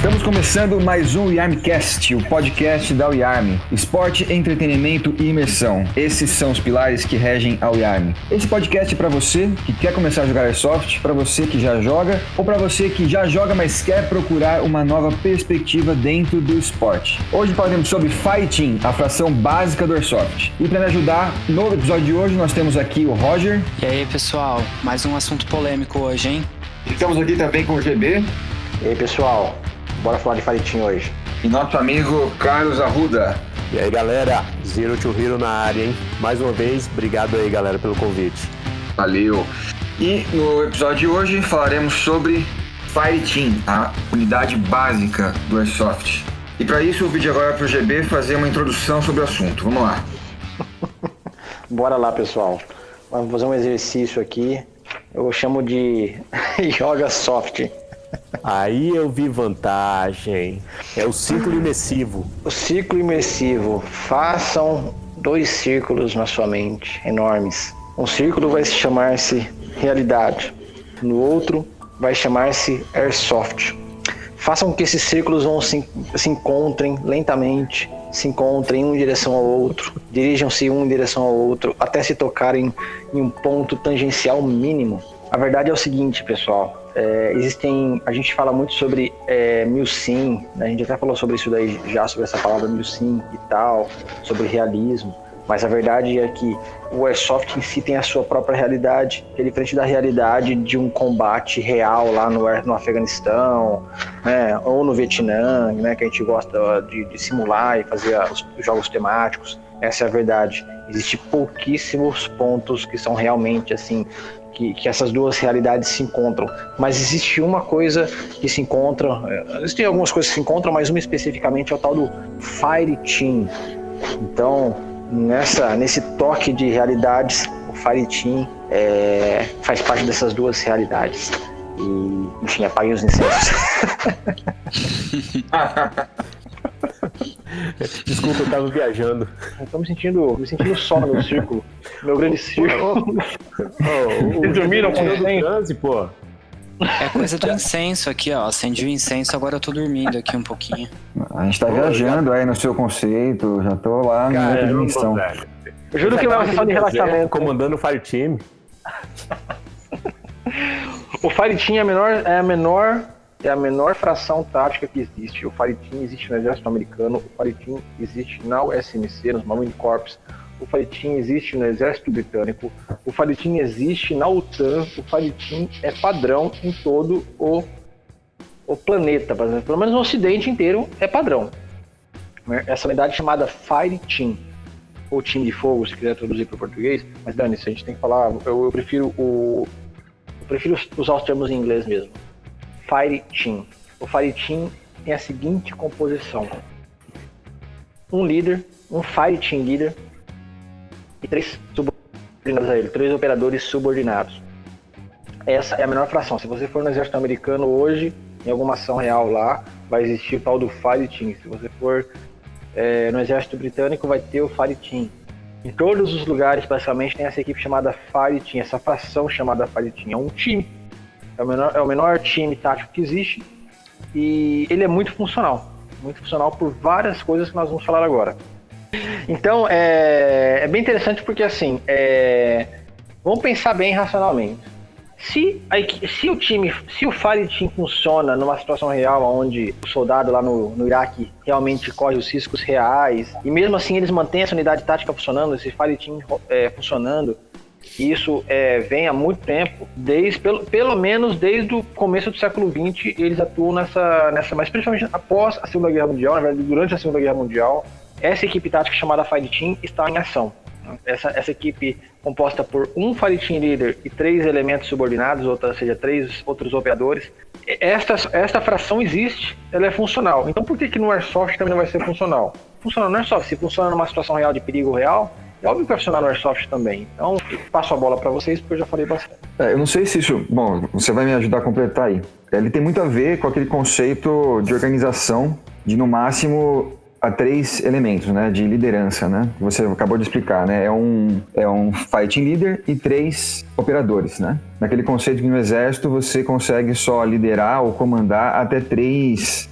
Estamos começando mais um Yarmcast, o podcast da Yarm. Esporte, entretenimento e imersão. Esses são os pilares que regem a Yarm. Esse podcast é para você que quer começar a jogar Airsoft, para você que já joga ou para você que já joga, mas quer procurar uma nova perspectiva dentro do esporte. Hoje falaremos sobre Fighting, a fração básica do Airsoft. E para me ajudar, no episódio de hoje nós temos aqui o Roger. E aí, pessoal, mais um assunto polêmico hoje, hein? Estamos aqui também com o GB. E aí, pessoal, bora falar de Fighting hoje. E nosso amigo Carlos Arruda. E aí, galera, Zero to Hero na área, hein? Mais uma vez, obrigado aí, galera, pelo convite. Valeu. E no episódio de hoje falaremos sobre Fighting, a unidade básica do Airsoft. E para isso, o vídeo agora é para o GB fazer uma introdução sobre o assunto. Vamos lá. Bora lá, pessoal. Vamos fazer um exercício aqui. Eu chamo de Joga Soft. Aí eu vi vantagem. É o círculo imersivo. O círculo imersivo. Façam 2 círculos na sua mente, enormes. Um círculo vai chamar-se realidade. No outro vai chamar-se Airsoft. Façam com que esses círculos se encontrem lentamente, se encontrem um em direção ao outro, dirijam-se um em direção ao outro, até se tocarem em um ponto tangencial mínimo. A verdade é o seguinte, pessoal. A gente fala muito sobre Milsim, né? A gente até falou sobre isso daí já, sobre essa palavra Milsim e tal, sobre realismo, mas a verdade é que o Airsoft em si tem a sua própria realidade, que é diferente da realidade de um combate real lá no Afeganistão, né? Ou no Vietnã, né? Que a gente gosta de simular e fazer os jogos temáticos. Essa é a verdade. Existem pouquíssimos pontos que são realmente assim, que essas duas realidades se encontram, mas existe uma coisa que se encontra, existem algumas coisas que se encontram, mas uma especificamente é o tal do Fighting. Então, nesse toque de realidades, o Fighting faz parte dessas duas realidades. E, enfim, apaguem os incêndios. Desculpa, eu tava viajando. Eu tô me sentindo só no meu círculo. Meu grande círculo. Vocês dormiram com o transe, pô? É coisa do incenso aqui, ó. Acendi o incenso, agora eu tô dormindo aqui um pouquinho. A gente tá viajando aí no seu conceito, já tô lá na outra dimensão. Eu juro que não é uma sessão de relaxamento. Comandando o Fireteam. O Fireteam é a menor fração tática que existe. O Fireteam existe no Exército Americano, o Fireteam existe na USMC, nos Marine Corps, o Fireteam existe no Exército Britânico, o Fireteam existe na OTAN, o Fireteam é padrão em todo o planeta, pelo menos no Ocidente inteiro é padrão. Essa unidade chamada Fireteam, ou time de fogo, se quiser traduzir para o português, mas dane-se, a gente tem que falar, eu prefiro usar os termos em inglês mesmo. Fireteam. O Fireteam tem a seguinte composição: um líder, um Fireteam líder e 3 subordinados a ele, 3 operadores subordinados. Essa é a menor fração. Se você for no Exército Americano hoje, em alguma ação real lá, vai existir o tal do Fireteam. Se você for no Exército Britânico, vai ter o Fireteam. Em todos os lugares, basicamente, tem essa equipe chamada Fireteam, essa fração chamada Fireteam. É um time. É o menor time tático que existe e ele é muito funcional por várias coisas que nós vamos falar agora. Então, é bem interessante porque, assim, vamos pensar bem racionalmente. Se o Fireteam funciona numa situação real onde o soldado lá no Iraque realmente corre os riscos reais e mesmo assim eles mantêm essa unidade tática funcionando, esse Fireteam funcionando, isso vem há muito tempo, pelo menos desde o começo do século XX, eles atuam nessa, mas principalmente após a Segunda Guerra Mundial, na verdade, durante a Segunda Guerra Mundial, essa equipe tática chamada Fireteam está em ação. Essa equipe composta por um Fireteam líder e 3 elementos subordinados, ou seja, 3 outros operadores. Esta fração existe, ela é funcional. Então por que no Airsoft também não vai ser funcional? Funciona no Airsoft, se funciona numa situação real de perigo real, é óbvio que vai funcionar no Airsoft também. Então, passo a bola para vocês, porque eu já falei bastante. Eu não sei se isso... Bom, você vai me ajudar a completar aí. Ele tem muito a ver com aquele conceito de organização, de no máximo a 3 elementos, né, de liderança, né? Você acabou de explicar, né? É um Fighting Leader e 3 operadores, né? Naquele conceito que no exército você consegue só liderar ou comandar até três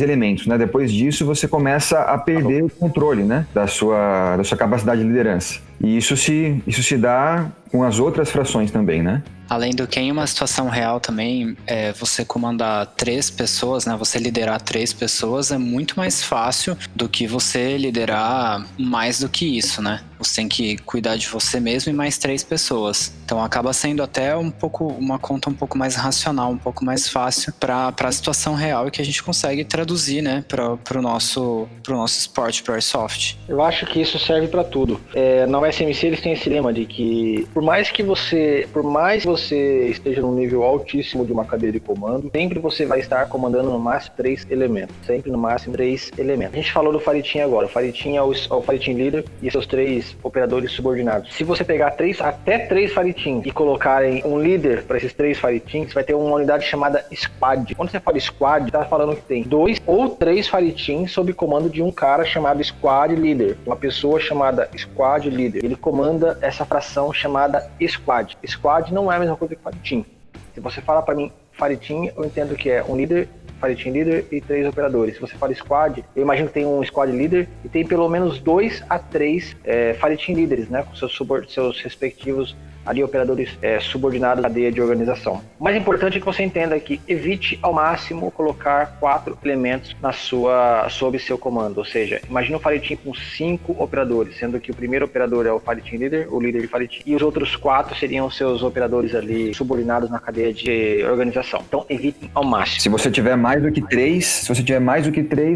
elementos, né? Depois disso você começa a perder o controle, né? Da sua capacidade de liderança. E isso se dá com as outras frações também, né? Além do que, em uma situação real também, você comandar 3 pessoas, né? Você liderar 3 pessoas é muito mais fácil do que você liderar mais do que isso, né? Você tem que cuidar de você mesmo e mais 3 pessoas. Então acaba sendo até uma conta um pouco mais racional, um pouco mais fácil para a situação real e que a gente consegue traduzir, né? Para o nosso esporte, para o Airsoft. Eu acho que isso serve para tudo. Na USMC eles têm esse lema de que por mais que você esteja num nível altíssimo de uma cadeia de comando, sempre você vai estar comandando no máximo 3 elementos. Sempre no máximo 3 elementos. A gente falou do Fire Team agora. O Fire Team é o Fire Team Leader e seus 3 operadores subordinados. Se você pegar até 3 Fire Teams e colocarem um líder para esses 3 Fire Teams, vai ter uma unidade chamada Squad. Quando você fala Squad, tá falando que tem 2 ou 3 Fire Teams sob comando de um cara chamado Squad Leader. Uma pessoa chamada Squad Leader. Ele comanda essa fração chamada Squad. Squad não é a mesma coisa que Fire Team. Se você fala para mim Fire Team, eu entendo que é um líder, Fire Team Leader e 3 operadores. Se você fala Squad, eu imagino que tem um Squad Leader e tem pelo menos 2 a 3 Fire Team Líderes, né? Com seus respectivos ali operadores subordinados à cadeia de organização. O mais importante é que você entenda que evite ao máximo colocar 4 elementos sob seu comando, ou seja, imagine um Fire Team com 5 operadores, sendo que o primeiro operador é o Fire Team Leader, o líder de Fire Team, e os outros 4 seriam seus operadores ali subordinados na cadeia de organização. Então evitem ao máximo. Se você tiver mais do que 3,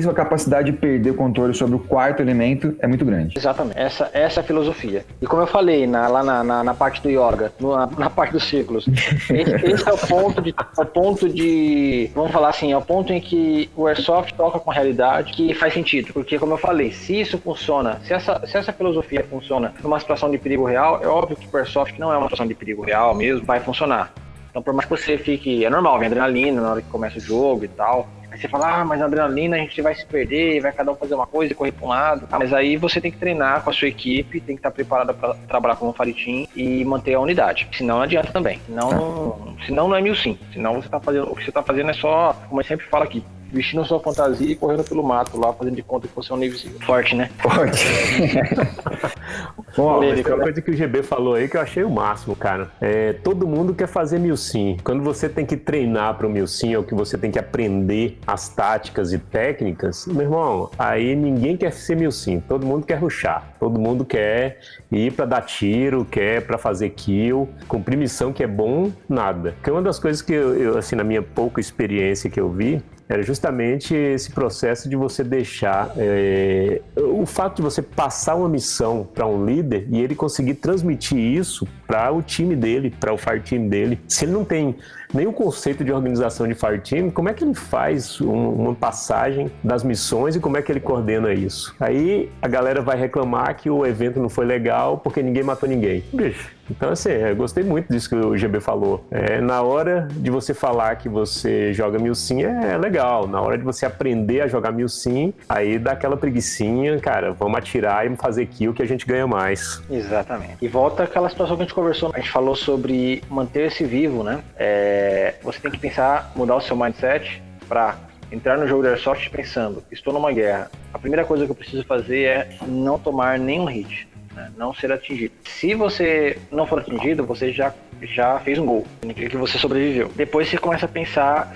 a capacidade de perder o controle sobre o 4º elemento é muito grande. Exatamente, essa é a filosofia. E como eu falei lá na parte do yoga, na parte dos círculos. Esse é o ponto de, vamos falar assim, é o ponto em que o Airsoft toca com a realidade, que faz sentido, porque como eu falei, se isso funciona, se essa filosofia funciona numa situação de perigo real, é óbvio que o Airsoft não é uma situação de perigo real mesmo, vai funcionar. Então por mais que você fique, é normal, vem adrenalina na hora que começa o jogo e tal. Aí você fala, mas na adrenalina a gente vai se perder, vai cada um fazer uma coisa e correr para um lado. Mas aí você tem que treinar com a sua equipe, tem que estar preparado para trabalhar como um Fire Team e manter a unidade. Senão não adianta também. Senão não é 1000 sim. Senão o que você está fazendo é só, como eu sempre falo aqui, vestindo sua fantasia e correndo pelo mato lá, fazendo de conta que você é um nível forte, né? Forte. Bom, mas tem uma coisa que o GB falou aí que eu achei o máximo, cara. Todo mundo quer fazer 1000 sim. Quando você tem que treinar para o 1000 sim, ou que você tem que aprender as táticas e técnicas, meu irmão, aí ninguém quer ser 1000 sim. Todo mundo quer rushar. Todo mundo quer ir para dar tiro, quer para fazer kill. Cumprir missão que é bom, nada. Porque uma das coisas que eu assim, na minha pouca experiência que eu vi, era justamente esse processo de você deixar o fato de você passar uma missão para um líder e ele conseguir transmitir isso para o time dele, para o Fire Team dele. Se ele não tem nenhum conceito de organização de Fire Team, como é que ele faz uma passagem das missões e como é que ele coordena isso? Aí a galera vai reclamar que o evento não foi legal porque ninguém matou ninguém. Bicho, então assim, eu gostei muito disso que o GB falou. Na hora de você falar que você joga 1000 sim é legal. Na hora de você aprender a jogar 1000 sim, aí dá aquela preguicinha, cara, vamos atirar e fazer kill que a gente ganha mais. Exatamente. E volta àquela situação que a gente conversou, a gente falou sobre manter-se vivo, né? Você tem que pensar, mudar o seu mindset para entrar no jogo de Airsoft pensando, estou numa guerra. A primeira coisa que eu preciso fazer é não tomar nenhum hit, né? Não ser atingido. Se você não for atingido, você já fez um gol, significa que você sobreviveu. Depois você começa a pensar,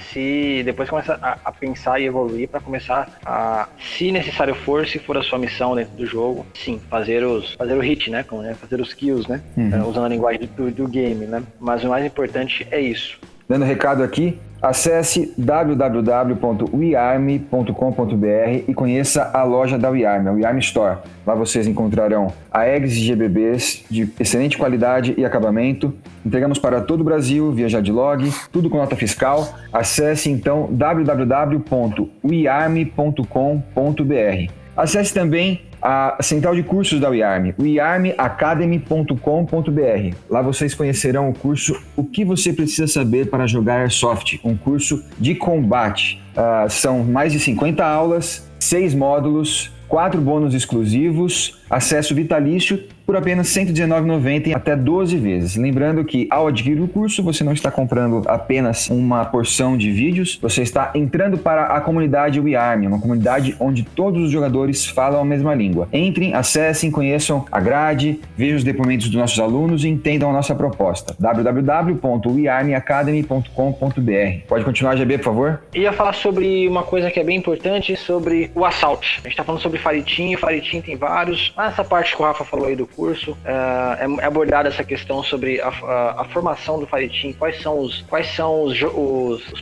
a pensar e evoluir para começar a, se necessário for, se for a sua missão dentro do jogo, sim, fazer o hit, né? Fazer os kills, né? Usando a linguagem do game, né? Mas o mais importante é isso. Dando recado aqui, acesse www.wearm.com.br e conheça a loja da WeArm, a WeArm Store. Lá vocês encontrarão AEGs e GBBs de excelente qualidade e acabamento. Entregamos para todo o Brasil via Jadlog, tudo com nota fiscal. Acesse então www.wearm.com.br. Acesse também a central de cursos da WeArm, wearmacademy.com.br. Lá vocês conhecerão o curso O que você precisa saber para jogar Airsoft, um curso de combate. São mais de 50 aulas, 6 módulos, 4 bônus exclusivos, acesso vitalício por apenas R$ 119,90 em até 12 vezes. Lembrando que ao adquirir o curso, você não está comprando apenas uma porção de vídeos, você está entrando para a comunidade WeArmy, uma comunidade onde todos os jogadores falam a mesma língua. Entrem, acessem, conheçam a grade, vejam os depoimentos dos nossos alunos e entendam a nossa proposta. www.wearmyacademy.com.br. Pode continuar, GB, por favor? Ia falar sobre uma coisa que é bem importante, sobre o Assault. A gente está falando sobre Fighting, o Fighting tem vários. Essa parte que o Rafa falou aí do curso, é abordada essa questão sobre a formação do Fighting, quais são os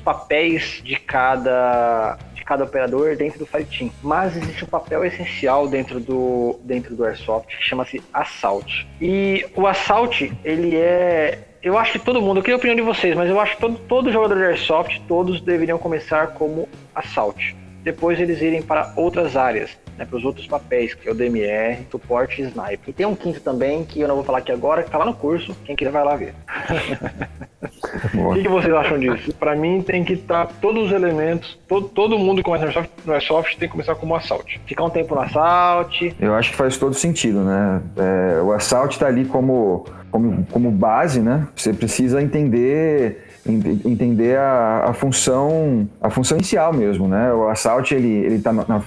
papéis de cada operador dentro do Fighting. Mas existe um papel essencial dentro do Airsoft, que chama-se Assault. E o Assault, ele eu acho que todo mundo, eu queria a opinião de vocês, mas eu acho que todo jogador de Airsoft, todos deveriam começar como Assault. Depois eles irem para outras áreas, né, para os outros papéis, que é o DMR, suporte e sniper. E tem um quinto também, que eu não vou falar aqui agora, que está lá no curso, quem quiser vai lá ver. O que vocês acham disso? Para mim tem que estar todos os elementos, todo mundo que começa no Airsoft tem que começar como Assault. Ficar um tempo no Assault. Eu acho que faz todo sentido, né? O Assault está ali como base, né? Você precisa entender a função inicial mesmo, né? O Assault, ele tá na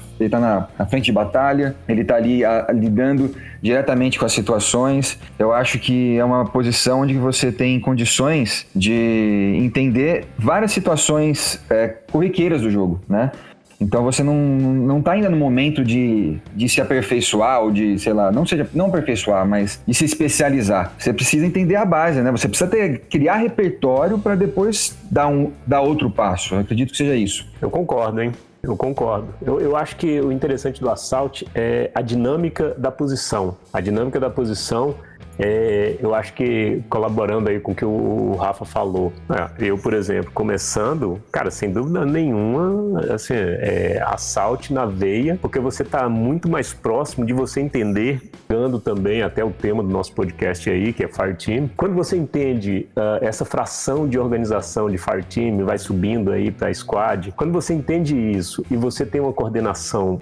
frente de batalha, ele tá ali lidando diretamente com as situações. Eu acho que é uma posição onde você tem condições de entender várias situações corriqueiras do jogo, né? Então você não tá ainda no momento de se aperfeiçoar ou de, sei lá, não aperfeiçoar, mas de se especializar. Você precisa entender a base, né? Você precisa criar repertório para depois dar outro passo. Eu acredito que seja isso. Eu concordo, hein? Eu concordo. Eu acho que o interessante do Assault é a dinâmica da posição. A dinâmica da posição, eu acho que colaborando aí com o que o Rafa falou. Eu, por exemplo, começando, cara, sem dúvida nenhuma, assim, Assault na veia, porque você está muito mais próximo de você entender, dando também até o tema do nosso podcast aí, que é Fireteam. Quando você entende essa fração de organização de Fireteam, vai subindo aí para Squad, quando você entende isso e você tem uma coordenação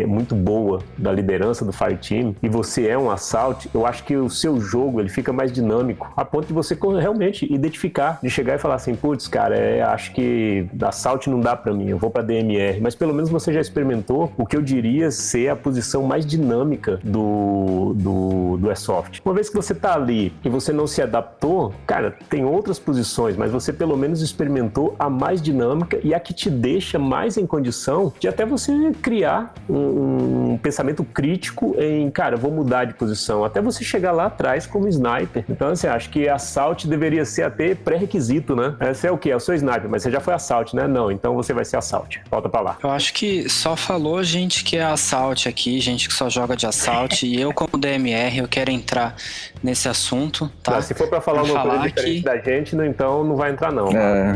muito boa da liderança do Fireteam e você é um Assault, eu acho que o seu jogo ele fica mais dinâmico, a ponto de você realmente identificar, de chegar e falar assim, putz, cara, acho que Assault não dá pra mim, eu vou pra DMR, mas pelo menos você já experimentou o que eu diria ser a posição mais dinâmica do Airsoft. Uma vez que você tá ali e você não se adaptou, cara, tem outras posições, mas você pelo menos experimentou a mais dinâmica e a que te deixa mais em condição de até você criar um pensamento crítico em, cara, vou mudar de posição, até você chegar lá atrás como sniper. Então, assim, acho que Assault deveria ser até pré-requisito, né? Você é o quê? É o seu sniper, mas você já foi Assault, né? Não, então você vai ser Assault. Volta pra lá. Eu acho que só falou gente que é Assault aqui, gente que só joga de Assault, e eu como DMR, eu quero entrar nesse assunto, tá? Não, se for pra falar alguma coisa diferente da gente, então não vai entrar, não.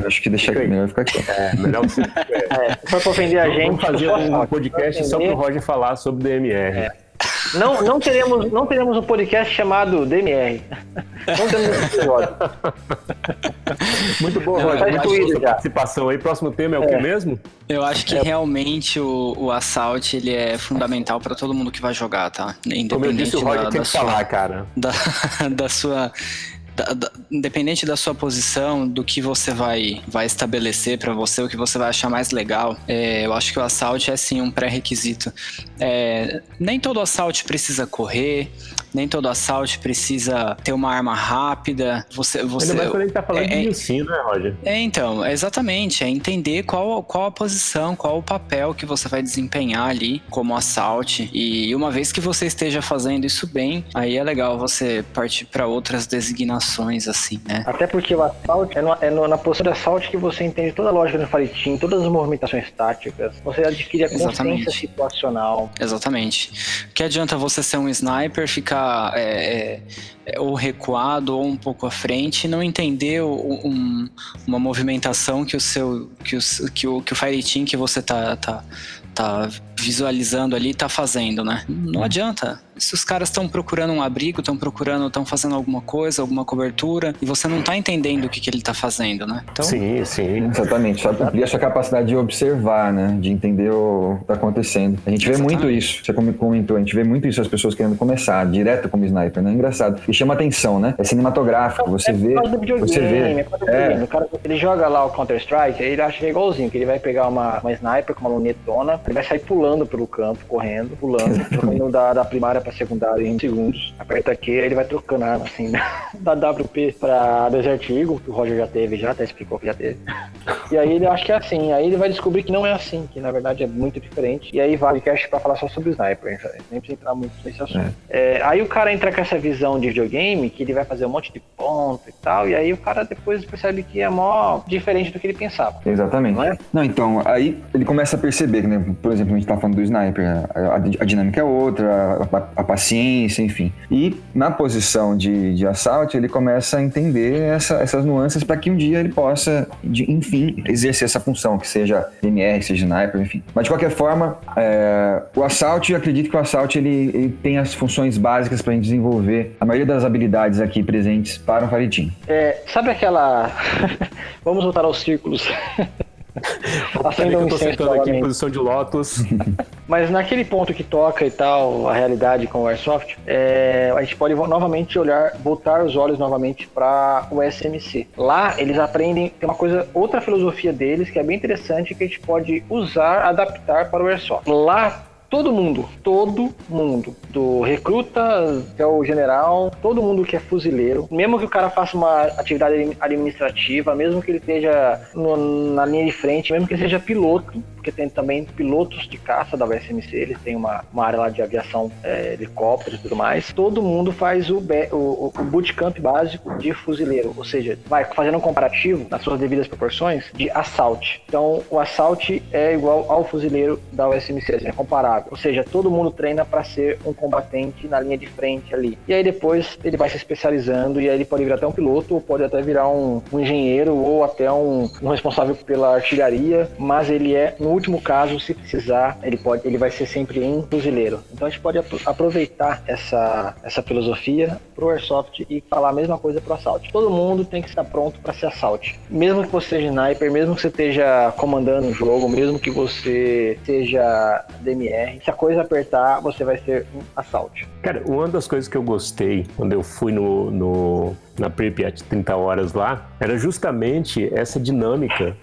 Acho que deixa melhor ficar aqui. Melhor você... Se for pra ofender a gente... Vamos fazer um podcast só pro Roger falar sobre DMR. Não teremos um podcast chamado DMR. Não teremos um episódio. Muito bom, Roger. Muito boa participação aí. Próximo tema é o que mesmo? Eu acho que realmente o Assault ele é fundamental para todo mundo que vai jogar, tá? Independente como eu disse, o Roger tem que falar, cara. Independente da sua posição, do que você vai estabelecer para você, o que você vai achar mais legal, eu acho que o Assault é sim um pré-requisito. Nem todo Assault precisa correr, nem todo Assault precisa ter uma arma rápida. Ainda mais quando a gente tá falando de ensino, né, Roger? Então, exatamente, é entender qual a posição, qual o papel que você vai desempenhar ali como Assault, e uma vez que você esteja fazendo isso bem, aí é legal você partir para outras designações, assim, né? Até porque o Assault na postura de Assault que você entende toda a lógica do Fireteam, todas as movimentações táticas, você adquire a consciência situacional. Exatamente. Que adianta você ser um sniper, ficar ou recuado ou um pouco à frente e não entender uma movimentação que o Fireteam que você tá tá visualizando ali e tá fazendo, né? Não adianta. Se os caras estão procurando um abrigo, estão fazendo alguma coisa, alguma cobertura, e você não tá entendendo o que ele tá fazendo, né? Então... Sim. Exatamente, só cumprir a sua capacidade de observar, né? De entender o que tá acontecendo. A gente vê muito isso, você comentou, a gente vê muito isso, as pessoas querendo começar direto como sniper, né? Engraçado. E chama atenção, né? É cinematográfico, você vê. O cara, ele joga lá o Counter-Strike, aí ele acha que é igualzinho, que ele vai pegar uma sniper com uma lunetona, ele vai sair pulando pelo campo, correndo, trocando da primária pra secundária em segundos. Aperta Q, aí ele vai trocando arma assim, né? Da WP pra Desert Eagle, que o Roger já teve, já até explicou que já teve. E aí ele acha que é assim, aí ele vai descobrir que não é assim, que na verdade é muito diferente. E aí vale cast pra falar só sobre o sniper, nem precisa entrar muito nesse assunto. Aí o cara entra com essa visão de videogame, que ele vai fazer um monte de ponto e tal, e aí o cara depois percebe que é mó diferente do que ele pensava. Exatamente. Não é? Não, então, aí ele começa a perceber, né? Por exemplo, a gente tá falando do sniper, a dinâmica é outra, a paciência, enfim. E na posição de assalto, ele começa a entender essas nuances para que um dia ele possa, enfim, exercer essa função, que seja DMR, seja sniper, enfim. Mas de qualquer forma, o assalto, eu acredito que o assalto ele tem as funções básicas para a gente desenvolver a maioria das habilidades aqui presentes para um fireteam. Sabe aquela... Vamos voltar aos círculos. Eu tô sentando aqui em posição de lótus. Mas naquele ponto que toca e tal, a realidade com o Airsoft, a gente pode novamente voltar os olhos novamente para o SMC. Lá eles aprendem, tem outra filosofia deles que é bem interessante, que a gente pode usar, adaptar para o Airsoft. Lá, todo mundo, do recruta até o general, todo mundo que é fuzileiro, mesmo que o cara faça uma atividade administrativa, mesmo que ele esteja na linha de frente, mesmo que ele seja piloto, porque tem também pilotos de caça da USMC, eles têm uma área lá de aviação, helicópteros e tudo mais, todo mundo faz o bootcamp básico de fuzileiro, ou seja, vai fazendo um comparativo, nas suas devidas proporções, de assault. Então, o assault é igual ao fuzileiro da USMC, é comparável. Ou seja, todo mundo treina para ser um combatente na linha de frente ali. E aí depois ele vai se especializando e aí ele pode virar até um piloto, ou pode até virar um engenheiro, ou até um responsável pela artilharia, mas ele no último caso, se precisar, ele vai ser sempre um fuzileiro. Então a gente pode aproveitar essa filosofia pro Airsoft e falar a mesma coisa pro Assault. Todo mundo tem que estar pronto para ser Assault. Mesmo que você seja sniper, mesmo que você esteja comandando um jogo, mesmo que você seja DMR, se a coisa apertar, você vai ser um Assault. Cara, uma das coisas que eu gostei quando eu fui na Pripyat 30 horas lá, era justamente essa dinâmica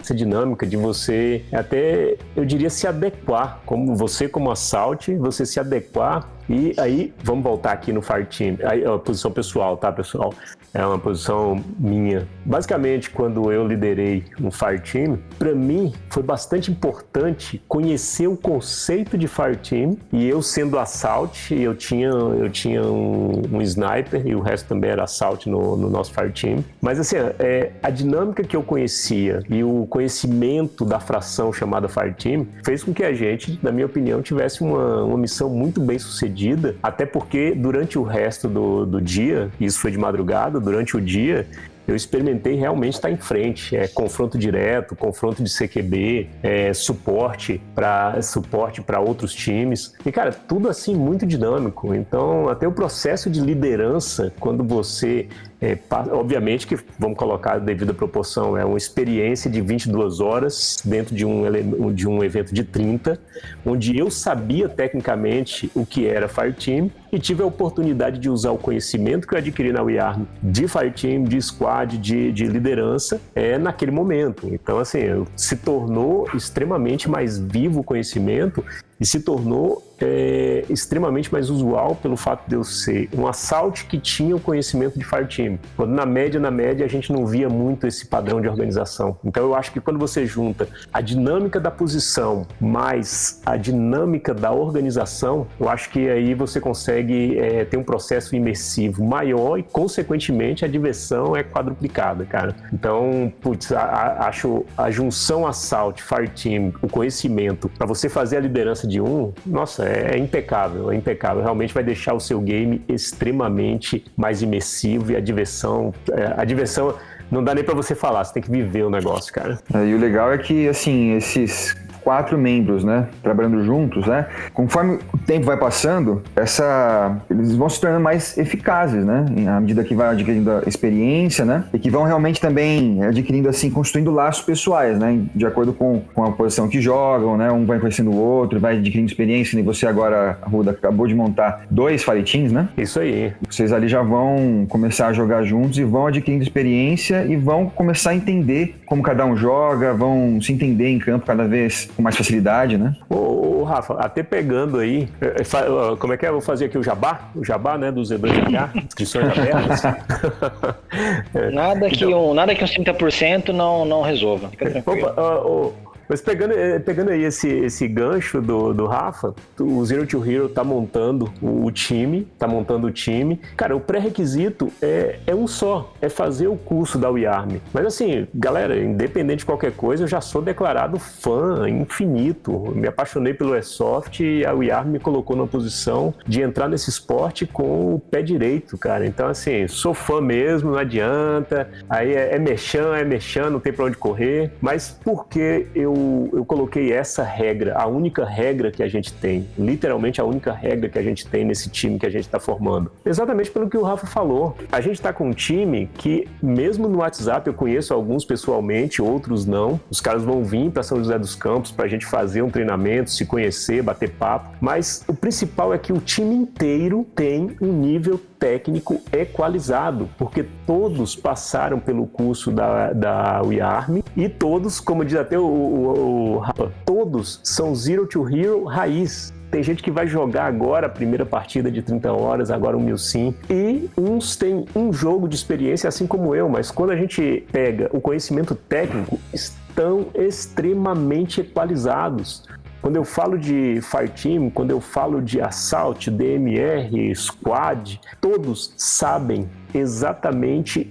de você até, eu diria, se adequar, como Assault, você se adequar. E aí, vamos voltar aqui no Fireteam, aí, a posição pessoal, tá, pessoal? É uma posição minha. Basicamente, quando eu liderei um Fireteam, para mim foi bastante importante conhecer o conceito de Fireteam, e eu sendo Assault, eu tinha um sniper e o resto também era Assault no nosso Fireteam. Mas assim, a dinâmica que eu conhecia e o conhecimento da fração chamada Fireteam fez com que a gente, na minha opinião, tivesse uma missão muito bem sucedida, até porque durante o resto do dia, isso foi de madrugada, durante o dia, eu experimentei realmente estar em frente, confronto direto, confronto de CQB, suporte para outros times. E, cara, tudo assim muito dinâmico. Então, até o processo de liderança, quando você... obviamente que, vamos colocar a devida proporção, é uma experiência de 22 horas dentro de um evento de 30, onde eu sabia tecnicamente o que era Fireteam e tive a oportunidade de usar o conhecimento que eu adquiri na WeArm de Fireteam, de squad, de liderança, naquele momento. Então, assim, se tornou extremamente mais vivo o conhecimento e se tornou extremamente mais usual pelo fato de eu ser um Assault que tinha o conhecimento de Fireteam. Quando na média a gente não via muito esse padrão de organização. Então eu acho que quando você junta a dinâmica da posição mais a dinâmica da organização, eu acho que aí você consegue ter um processo imersivo maior e, consequentemente, a diversão é quadruplicada, cara. Então, acho a junção Assault, Fireteam, o conhecimento, para você fazer a liderança de nossa, é impecável. Realmente vai deixar o seu game extremamente mais imersivo e a diversão não dá nem pra você falar, você tem que viver o negócio, cara. E o legal é que, assim, esses 4 membros, né, trabalhando juntos, né, conforme o tempo vai passando, eles vão se tornando mais eficazes, né, à medida que vai adquirindo experiência, né, e que vão realmente também adquirindo, assim, construindo laços pessoais, né, de acordo com a posição que jogam, né, um vai conhecendo o outro, vai adquirindo experiência, e você agora, Arruda, acabou de montar 2 Fire Teams, né? Isso aí. Vocês ali já vão começar a jogar juntos e vão adquirindo experiência e vão começar a entender como cada um joga, vão se entender em campo cada vez com mais facilidade, né? Ô, Rafa, até pegando aí, como é que é? Eu vou fazer aqui o jabá, né, do Z2H, inscrições abertas. Nada que uns 30% não resolva. Fica tranquilo. Opa, mas pegando aí esse gancho do Rafa, o Zero to Hero tá montando o time. Cara, o pré-requisito é um só, é fazer o curso da WeArm. Mas assim, galera, independente de qualquer coisa, eu já sou declarado fã infinito. Me apaixonei pelo Airsoft e a WeArm me colocou numa posição de entrar nesse esporte com o pé direito, cara. Então assim, sou fã mesmo, não adianta. Aí é mexão, não tem pra onde correr. Mas por que eu coloquei essa regra, a única regra que a gente tem, literalmente a única regra que a gente tem nesse time que a gente está formando? Exatamente pelo que o Rafa falou. A gente está com um time que, mesmo no WhatsApp, eu conheço alguns pessoalmente, outros não. Os caras vão vir para São José dos Campos para a gente fazer um treinamento, se conhecer, bater papo. Mas o principal é que o time inteiro tem um nível técnico equalizado, porque todos passaram pelo curso da WeArm e todos, como diz até o Rafa, todos são Zero to Hero raiz. Tem gente que vai jogar agora a primeira partida de 30 horas, agora um MilSim, e uns têm um jogo de experiência assim como eu, mas quando a gente pega o conhecimento técnico, estão extremamente equalizados. Quando eu falo de Fireteam, quando eu falo de Assault, DMR, Squad, todos sabem exatamente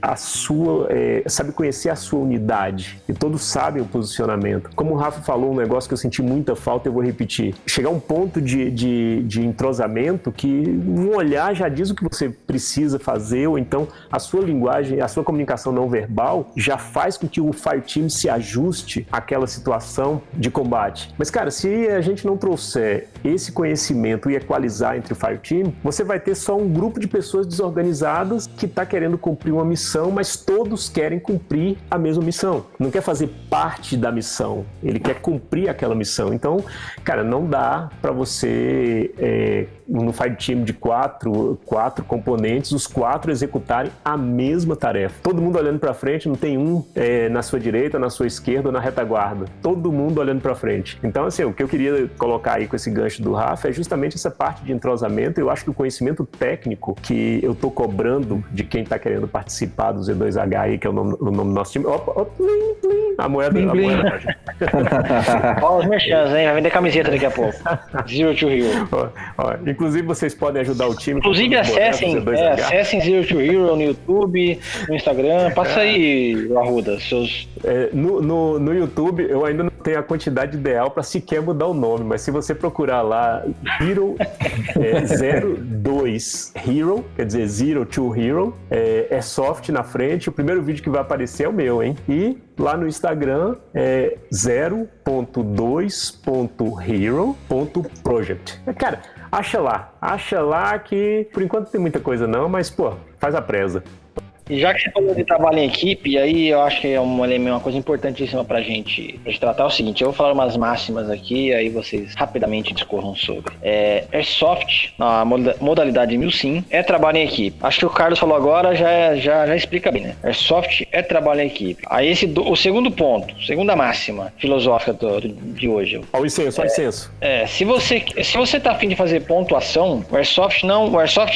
sabe conhecer a sua unidade e todos sabem o posicionamento. Como o Rafa falou, um negócio que eu senti muita falta, eu vou repetir. Chegar a um ponto de entrosamento que um olhar já diz o que você precisa fazer, ou então a sua linguagem, a sua comunicação não verbal já faz com que o Fireteam se ajuste àquela situação de combate. Mas, cara, se a gente não trouxer esse conhecimento e equalizar entre o Fireteam, você vai ter só um grupo de pessoas desorganizadas que está querendo cumprir uma missão, mas todos querem cumprir a mesma missão. Não quer fazer parte da missão, ele quer cumprir aquela missão. Então, cara, não dá para você, no Fireteam de quatro componentes, os 4 executarem a mesma tarefa. Todo mundo olhando para frente, não tem um na sua direita, na sua esquerda ou na retaguarda. Todo mundo olhando para frente. Então, assim, o que eu queria colocar aí com esse gancho do Rafa é justamente essa parte de entrosamento. Eu acho que o conhecimento técnico que eu tô cobrando de quem está querendo participar do Z2H aí, que é o nome do nosso time. Opa, plim, plim. A moeda. Ó, os merchans, hein? Vai vender camiseta daqui a pouco. Zero to Hero. Inclusive, vocês podem ajudar o time. Inclusive, acessem Zero to Hero no YouTube, no Instagram. Passa aí, Arruda, seus... No YouTube, eu ainda não tenho a quantidade ideal para sequer mudar o nome, mas se você procurar lá, 02 Hero, quer dizer, Zero to Hero, é soft na frente, o primeiro vídeo que vai aparecer é o meu, hein? E lá no Instagram é 0.2.hero.project. Cara, acha lá que por enquanto tem muita coisa não, mas pô, faz a presa. E já que você falou de trabalho em equipe, aí eu acho que é uma coisa importantíssima pra gente tratar o seguinte, eu vou falar umas máximas aqui, aí vocês rapidamente discorram sobre. Airsoft, na modalidade MilSim, é trabalho em equipe. Acho que o Carlos falou agora, já explica bem, né? Airsoft é trabalho em equipe. Aí o segundo ponto, segunda máxima filosófica de hoje. Ó, o licenso. Se você tá afim de fazer pontuação, o Airsoft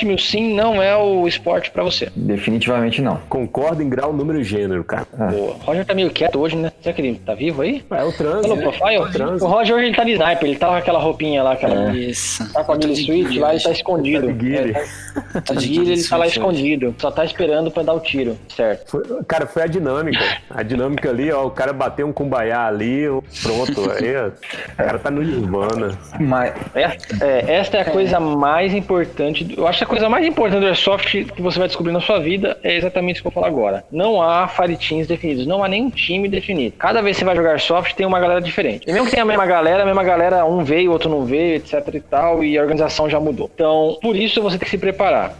MilSim não é o esporte pra você. Definitivamente não. Concordo em grau, número e gênero, cara. Boa. O Roger tá meio quieto hoje, né? Será que ele tá vivo aí? É o trânsito. Pelo profile? O Roger hoje ele tá de sniper, ele tá com aquela roupinha lá, Isso. Tá com aquele switch lá, ele tá escondido. Tá de Guilherme, ele tá lá escondido. Só tá esperando pra dar o tiro, certo? Foi a dinâmica. A dinâmica ali, ó, o cara bateu um cumbaiá ali, pronto. Aí, o cara tá no Nirvana. Esta é a coisa mais importante. Eu acho que a coisa mais importante do Airsoft que você vai descobrir na sua vida é exatamente exatamente isso que eu vou falar agora. Não há fireteams definidos, não há nenhum time definido. Cada vez que você vai jogar Airsoft, tem uma galera diferente. E mesmo que tenha a mesma galera, um veio, outro não veio, etc e tal, e a organização já mudou. Então, por isso você tem que se preparar.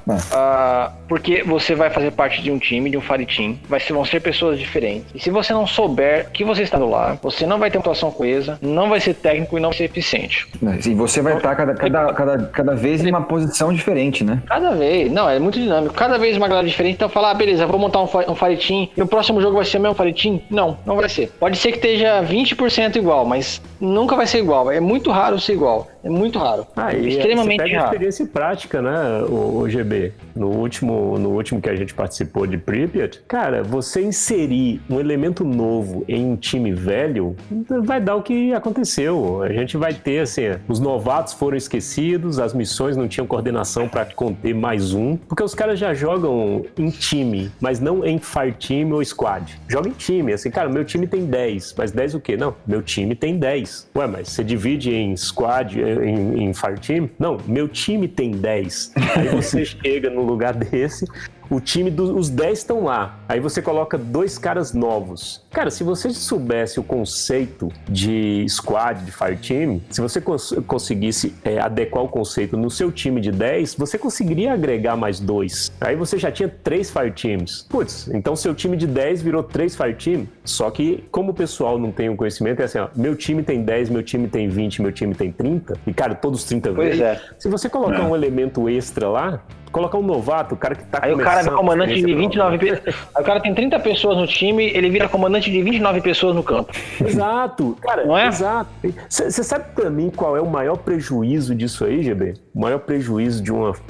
Porque você vai fazer parte de um time, de um fireteam, vão ser pessoas diferentes. E se você não souber que você está lá, você não vai ter uma atuação coesa, não vai ser técnico e não vai ser eficiente. E você vai estar cada vez em uma posição diferente, né? Cada vez. Não, é muito dinâmico. Cada vez uma galera diferente. Então falar, beleza, vou montar um fireteam e o próximo jogo vai ser o mesmo fireteam? Não vai ser. Pode ser que esteja 20% igual, mas nunca vai ser igual. É muito raro ser igual. É muito raro. Extremamente você pega raro. A experiência prática, né, o GB? No último que a gente participou de Pripyat, cara, você inserir um elemento novo em um time velho, vai dar o que aconteceu. A gente vai ter, assim, os novatos foram esquecidos, as missões não tinham coordenação para conter mais um, porque os caras já jogam em time, mas não em fireteam ou squad. Joga em time, assim, cara, meu time tem 10, mas 10 o quê? Não, meu time tem 10. Ué, mas você divide em squad, em fireteam? Não, meu time tem 10. Aí você chega num lugar desse, o time os 10 estão lá. Aí você coloca 2 caras novos. Cara, se você soubesse o conceito de squad, de fireteam, se você conseguisse adequar o conceito no seu time de 10, você conseguiria agregar mais 2. Aí você já tinha 3 fireteams. Putz, então seu time de 10 virou 3 fireteam. Só que, como o pessoal não tem o conhecimento, é assim, ó, meu time tem 10, meu time tem 20, meu time tem 30, e cara, todos 30 vezes. Pois é. Se você colocar um elemento extra lá, colocar um novato, o cara que tá aí começando... Aí o cara é comandante de 29 pessoas. Aí o cara tem 30 pessoas no time, ele vira comandante de 29 pessoas no campo. Exato. Cara, não é? Exato. Você sabe pra mim qual é o maior prejuízo disso aí, GB? O maior prejuízo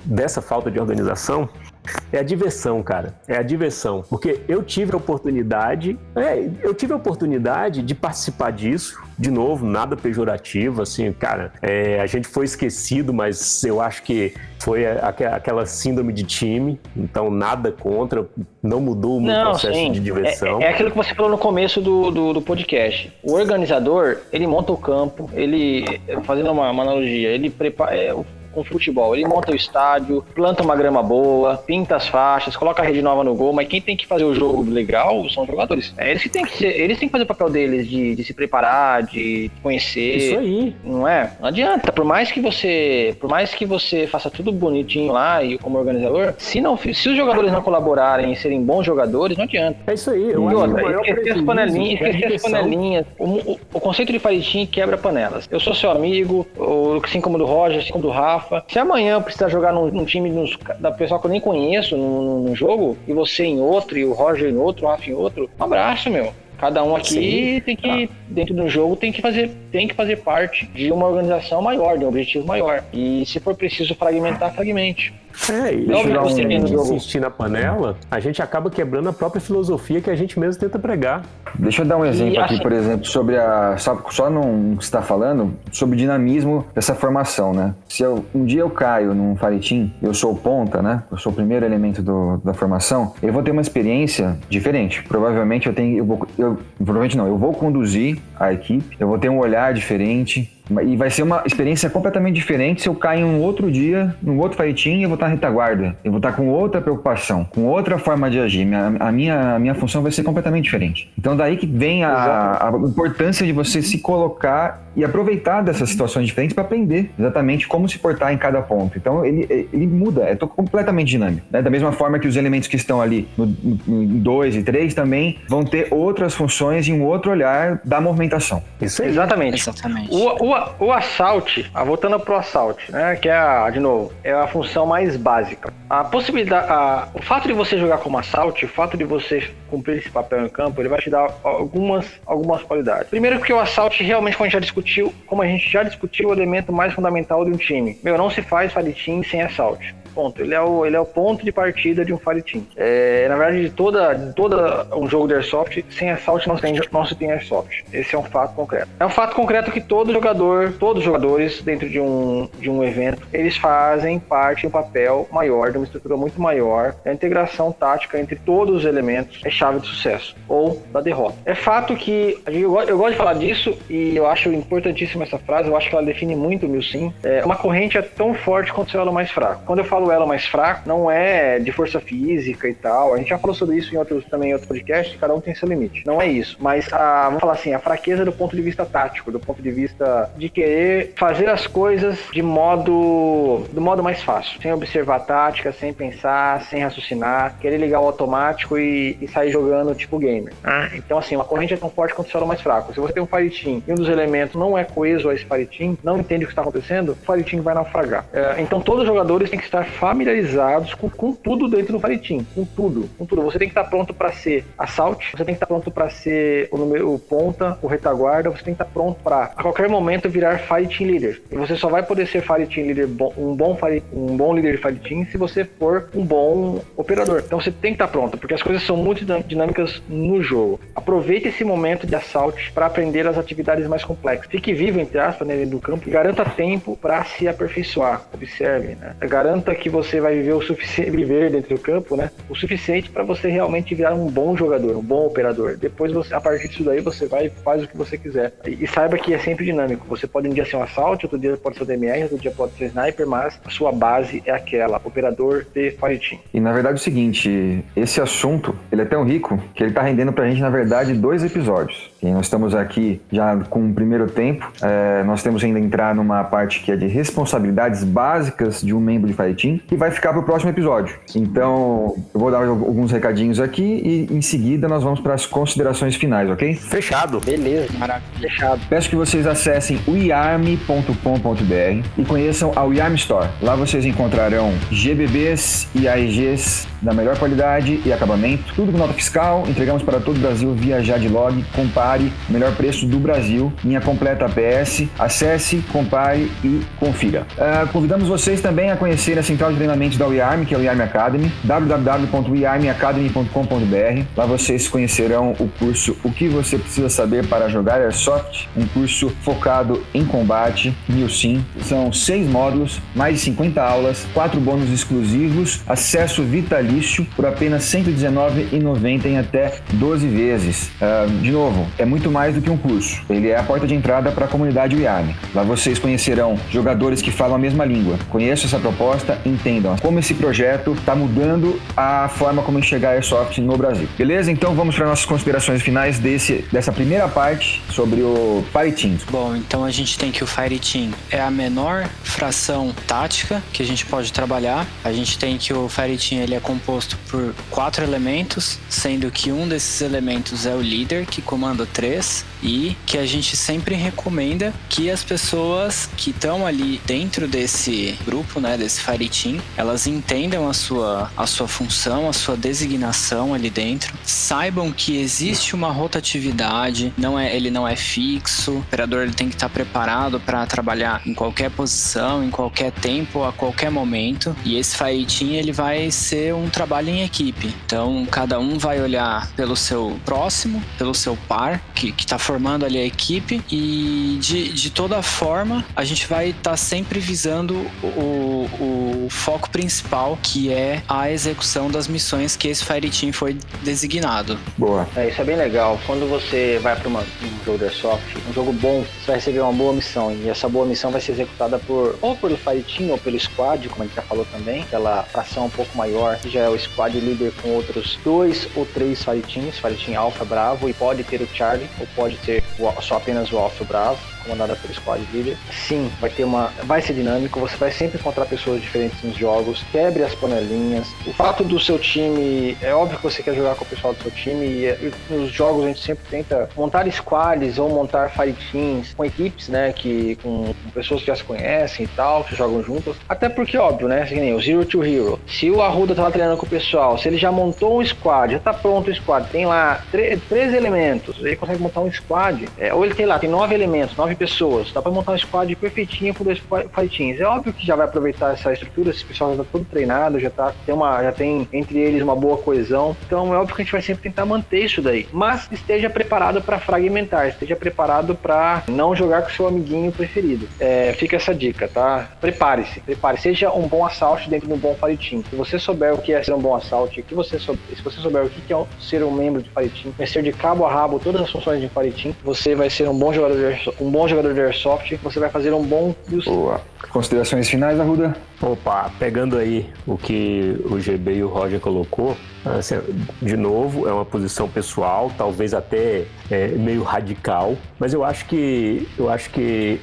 dessa falta de organização? É a diversão, cara. É a diversão. Porque eu tive a oportunidade de participar disso. De novo, nada pejorativo, assim, cara. A gente foi esquecido, mas eu acho que foi aquela síndrome de time. Então, nada contra. Não mudou o meu processo de diversão. É aquilo que você falou no começo do podcast. O organizador, ele monta o campo, fazendo uma analogia, ele prepara... com futebol, ele monta o estádio, planta uma grama boa, pinta as faixas, coloca a rede nova no gol, mas quem tem que fazer o jogo legal são os jogadores. Eles que têm que fazer o papel deles de se preparar, de conhecer. Isso aí. Não é? Não adianta. Por mais que você faça tudo bonitinho lá e como organizador, se os jogadores não colaborarem e serem bons jogadores, não adianta. É isso aí. Esquecer as panelinhas. O conceito de fireteam quebra panelas. Eu sou seu amigo, assim como do Roger, assim como do Rafa. Se amanhã eu precisar jogar num time da pessoa que eu nem conheço num jogo, e você em outro, e o Roger em outro, o Rafa em outro, um abraço, meu. Cada um aqui tem que, dentro do jogo, tem que fazer parte de uma organização maior, de um objetivo maior. E se for preciso fragmentar, fragmente. E insistir na panela, a gente acaba quebrando a própria filosofia que a gente mesmo tenta pregar. Deixa eu dar um exemplo aqui, por exemplo, sobre só no que você está falando, sobre o dinamismo dessa formação, né? Se um dia eu caio num fireteam, eu sou o ponta, né? Eu sou o primeiro elemento da formação, eu vou ter uma experiência diferente. Provavelmente eu vou conduzir a equipe, eu vou ter um olhar diferente. E vai ser uma experiência completamente diferente se eu cair em um outro dia, num outro fireteam, eu vou estar na retaguarda. Eu vou estar com outra preocupação, com outra forma de agir. A minha função vai ser completamente diferente. Então daí que vem a importância de você se colocar e aproveitar dessas situações diferentes para aprender exatamente como se portar em cada ponto. Então ele muda, é completamente dinâmico, né? Da mesma forma que os elementos que estão ali no 2 e 3 também vão ter outras funções e um outro olhar da movimentação. Isso aí. Exatamente. O assault, voltando pro assault, né, que de novo, é a função mais básica. A possibilidade, o fato de você jogar como assault, o fato de você cumprir esse papel em campo, ele vai te dar algumas qualidades. Primeiro porque o assault realmente, como a gente já discutiu, o elemento mais fundamental de um time. Não se faz fireteam sem assault. Ponto. Ele é o ponto de partida de um fireteam. Na verdade, de toda um jogo de Airsoft, sem Assault não se tem Airsoft. Esse é um fato concreto. É um fato concreto que todos os jogadores dentro de um evento, eles fazem parte de um papel maior, de uma estrutura muito maior. A integração tática entre todos os elementos é chave de sucesso ou da derrota. É fato que eu gosto de falar disso e eu acho importantíssima essa frase. Eu acho que ela define muito o MilSim. Uma corrente é tão forte quanto seu elo mais fraco. Quando eu falo falo elo mais fraco, não é de força física e tal. A gente já falou sobre isso em outros podcasts, cada um tem seu limite. Não é isso. Mas, vamos falar assim, a fraqueza do ponto de vista tático, do ponto de vista de querer fazer as coisas do modo mais fácil. Sem observar a tática, sem pensar, sem raciocinar, querer ligar o automático e sair jogando tipo gamer. Então, assim, uma corrente é tão forte quanto o solo mais fraco. Se você tem um fire team e um dos elementos não é coeso a esse fire team, não entende o que está acontecendo, o fire team vai naufragar. Então, todos os jogadores têm que estar familiarizados com tudo dentro do fire team. Com tudo. Você tem que estar pronto para ser assault, você tem que estar pronto para ser o ponta, o retaguarda, você tem que estar pronto para, a qualquer momento, virar fire team leader. E você só vai poder ser fire team leader, um bom líder de fire team, se você for um bom operador. Então, você tem que estar pronto, porque as coisas são muito dinâmicas no jogo. Aproveite esse momento de assault para aprender as atividades mais complexas. Fique vivo, entre aspas, dentro do campo, e garanta tempo para se aperfeiçoar. Observe, né? Garanta que você vai viver dentro do campo, né? O suficiente para você realmente virar um bom jogador, um bom operador. Depois, a partir disso daí, você vai e faz o que você quiser. E saiba que é sempre dinâmico. Você pode um dia ser um assault, outro dia pode ser o DMR, outro dia pode ser sniper, mas a sua base é aquela, operador de fire team. E na verdade é o seguinte, esse assunto, ele é tão rico que ele tá rendendo pra gente, na verdade, 2 episódios. E nós estamos aqui já com o primeiro tempo, nós temos ainda entrar numa parte que é de responsabilidades básicas de um membro de fire team, que vai ficar pro próximo episódio. Então, eu vou dar alguns recadinhos aqui e em seguida nós vamos para as considerações finais, ok? Fechado. Beleza, maravilha. Fechado. Peço que vocês acessem o iarme.com.br e conheçam a Yarm Store. Lá vocês encontrarão GBBs e AEGs da melhor qualidade e acabamento, tudo com nota fiscal, entregamos para todo o Brasil via Jadlog. Compare o melhor preço do Brasil, linha completa APS, acesse, compare e confira. Convidamos vocês também a conhecer a central de treinamento da Yarm, que é o Yarm Academy, www.yarmacademy.com.br. Lá vocês conhecerão o curso O que você precisa saber para jogar Airsoft, um curso focado em combate, MILSIM. São 6 módulos, mais de 50 aulas, 4 bônus exclusivos, acesso vitalício por apenas R$ 119,90 em até 12 vezes. De novo, é muito mais do que um curso. Ele é a porta de entrada para a comunidade Yarm. Lá vocês conhecerão jogadores que falam a mesma língua. Conheçam essa proposta, entendam como esse projeto está mudando a forma como enxergar Airsoft no Brasil. Beleza? Então vamos para nossas considerações finais dessa primeira parte sobre o Fire Team. Bom, então a gente tem que o Fire Team é a menor fração tática que a gente pode trabalhar. A gente tem que o Fire Team ele é composto por 4 elementos, sendo que um desses elementos é o líder, que comanda 3, e que a gente sempre recomenda que as pessoas que estão ali dentro desse grupo, né, desse Fire Team, elas entendam a sua função, a sua designação ali dentro, saibam que existe uma rotatividade, ele não é fixo, o operador ele tem que estar preparado para trabalhar em qualquer posição, em qualquer tempo, a qualquer momento, e esse Fire Team ele vai ser um trabalho em equipe. Então cada um vai olhar pelo seu próximo, pelo seu par, que está formando ali a equipe, e de toda forma a gente vai estar sempre visando o foco principal, que é a execução das missões que esse Fire Team foi designado. Boa. Isso é bem legal. Quando você vai para um jogo de Airsoft, um jogo bom, você vai receber uma boa missão, e essa boa missão vai ser executada ou pelo Fire Team ou pelo Squad, como a gente já falou também, aquela fração um pouco maior, que já é o Squad líder com outros 2 ou 3 Fire Teams, Fire Team Alpha Bravo, e pode ter o Charlie, ou pode ter só apenas o Alpha Bravo, comandada pelo Squad Leader. Sim, vai ser dinâmico, você vai sempre encontrar pessoas diferentes nos jogos, quebre as panelinhas. O fato do seu time, é óbvio que você quer jogar com o pessoal do seu time, e nos jogos a gente sempre tenta montar squads ou montar fire teams com equipes, né, com pessoas que já se conhecem e tal, que jogam juntas. Até porque, óbvio, né, assim, nem o Zero to Hero. Se o Arruda tá lá treinando com o pessoal, se ele já montou um squad, já tá pronto o squad, tem lá 3 elementos, ele consegue montar um squad, ou ele tem 9 elementos, 9 pessoas, dá pra montar um squad perfeitinho com 2 fire teams. É óbvio que já vai aproveitar essa estrutura, esse pessoal já tá todo treinado, já tem entre eles uma boa coesão, então é óbvio que a gente vai sempre tentar manter isso daí, mas esteja preparado para fragmentar, esteja preparado para não jogar com seu amiguinho preferido. Fica essa dica, tá? Prepare-se, seja um bom assault dentro de um bom fire team. Se você souber o que é ser um bom assault, se você souber o que é ser um membro de fire team, conhecer de cabo a rabo todas as funções de fire team, você vai ser um bom jogador de Airsoft, você vai fazer um bom Milsim. Boa. Considerações finais, Arruda? Opa, pegando aí o que o GB e o Roger colocou, assim, de novo, é uma posição pessoal, talvez até meio radical, mas eu acho que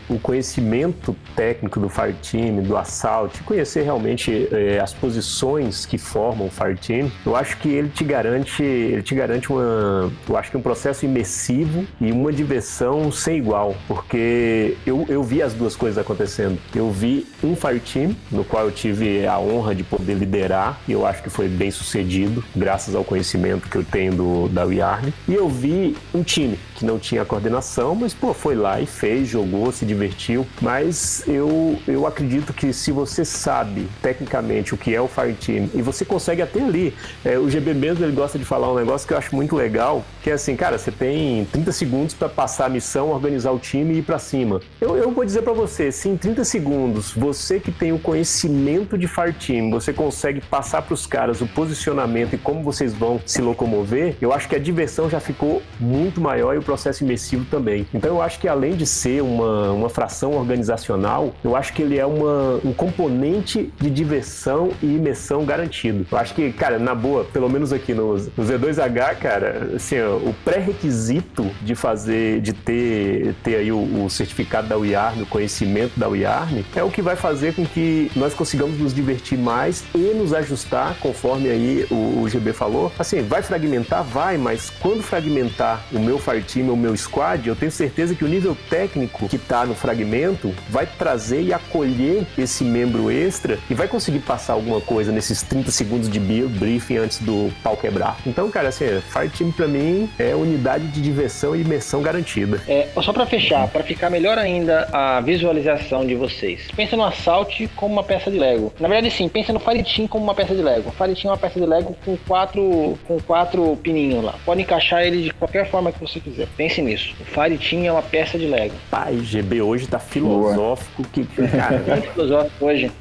o conhecimento técnico do Fireteam, do Assault, conhecer realmente as posições que formam o Fireteam, eu acho que ele te garante um processo imersivo e uma diversão sem igual, porque eu vi as duas coisas acontecendo. Eu vi um Fireteam, no qual eu tive a honra de poder liderar, e eu acho que foi bem sucedido, graças ao conhecimento que eu tenho da WeArm. E eu vi um time que não tinha coordenação, mas foi lá e fez, jogou, se divertiu. Mas eu acredito que se você sabe tecnicamente o que é o Fireteam, e você consegue até ali, o GB mesmo, ele gosta de falar um negócio que eu acho muito legal, que é assim, cara, você tem 30 segundos para passar a missão, organizar o time e ir para cima. Eu vou dizer para você, se em 30 segundos, você que tem o conhecimento de Fireteam, você consegue passar para os caras o posicionamento e como vocês vão se locomover, eu acho que a diversão já ficou muito maior e o processo imersivo também. Então eu acho que além de ser uma fração organizacional, eu acho que ele é um componente de diversão e imersão garantido. Eu acho que, cara, na boa, pelo menos aqui no Z2H, cara, assim, o pré-requisito de ter aí o certificado da WeArm, o conhecimento da WeArm, é o que vai fazer com que nós consigamos nos divertir mais e nos ajustar, conforme aí o GB falou. Assim, vai fragmentar? Vai, mas quando fragmentar o meu Fireteam, o meu squad, eu tenho certeza que o nível técnico que tá no fragmento vai trazer e acolher esse membro extra e vai conseguir passar alguma coisa nesses 30 segundos de briefing antes do pau quebrar. Então, cara, assim, Fireteam pra mim é unidade de diversão e imersão garantida. Só pra fechar, pra ficar melhor ainda a visualização de vocês, pensa no Assault como uma peça de Lego. Na verdade, sim, pensa no Fireteam como uma peça de Lego. O Fireteam é uma peça de Lego com quatro pininhos lá. Pode encaixar ele de qualquer forma que você quiser. Pense nisso. O Fireteam é uma peça de Lego. Pai, GB hoje tá filosófico. Cara, muito filosófico hoje.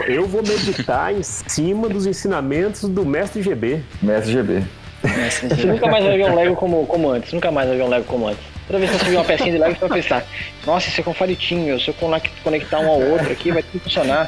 Eu vou meditar em cima dos ensinamentos do mestre GB. Mestre GB. Você nunca mais vai ver um Lego como antes. Nunca mais vai ver um Lego como antes. Toda vez que você ver uma pecinha de Lego, você vai pensar: nossa, isso é com Fireteam, se eu conectar um ao outro aqui, vai tudo funcionar.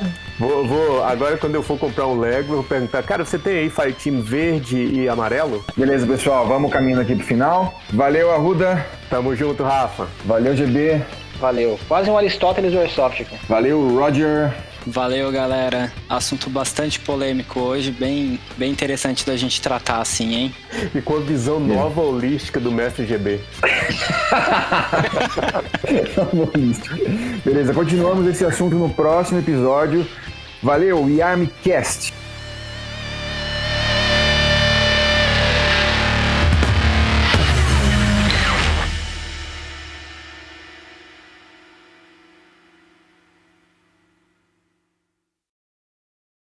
Agora, quando eu for comprar um Lego, eu vou perguntar: cara, você tem aí Fireteam verde e amarelo? Beleza, pessoal, vamos caminhando aqui pro final. Valeu, Arruda. Tamo junto, Rafa. Valeu, GB. Valeu. Quase um Aristóteles do Airsoft aqui. Valeu, Roger. Valeu, galera. Assunto bastante polêmico hoje, bem interessante da gente tratar assim, hein? E com a visão nova holística do mestre GB. Beleza, continuamos esse assunto no próximo episódio. Valeu, WeArmCast.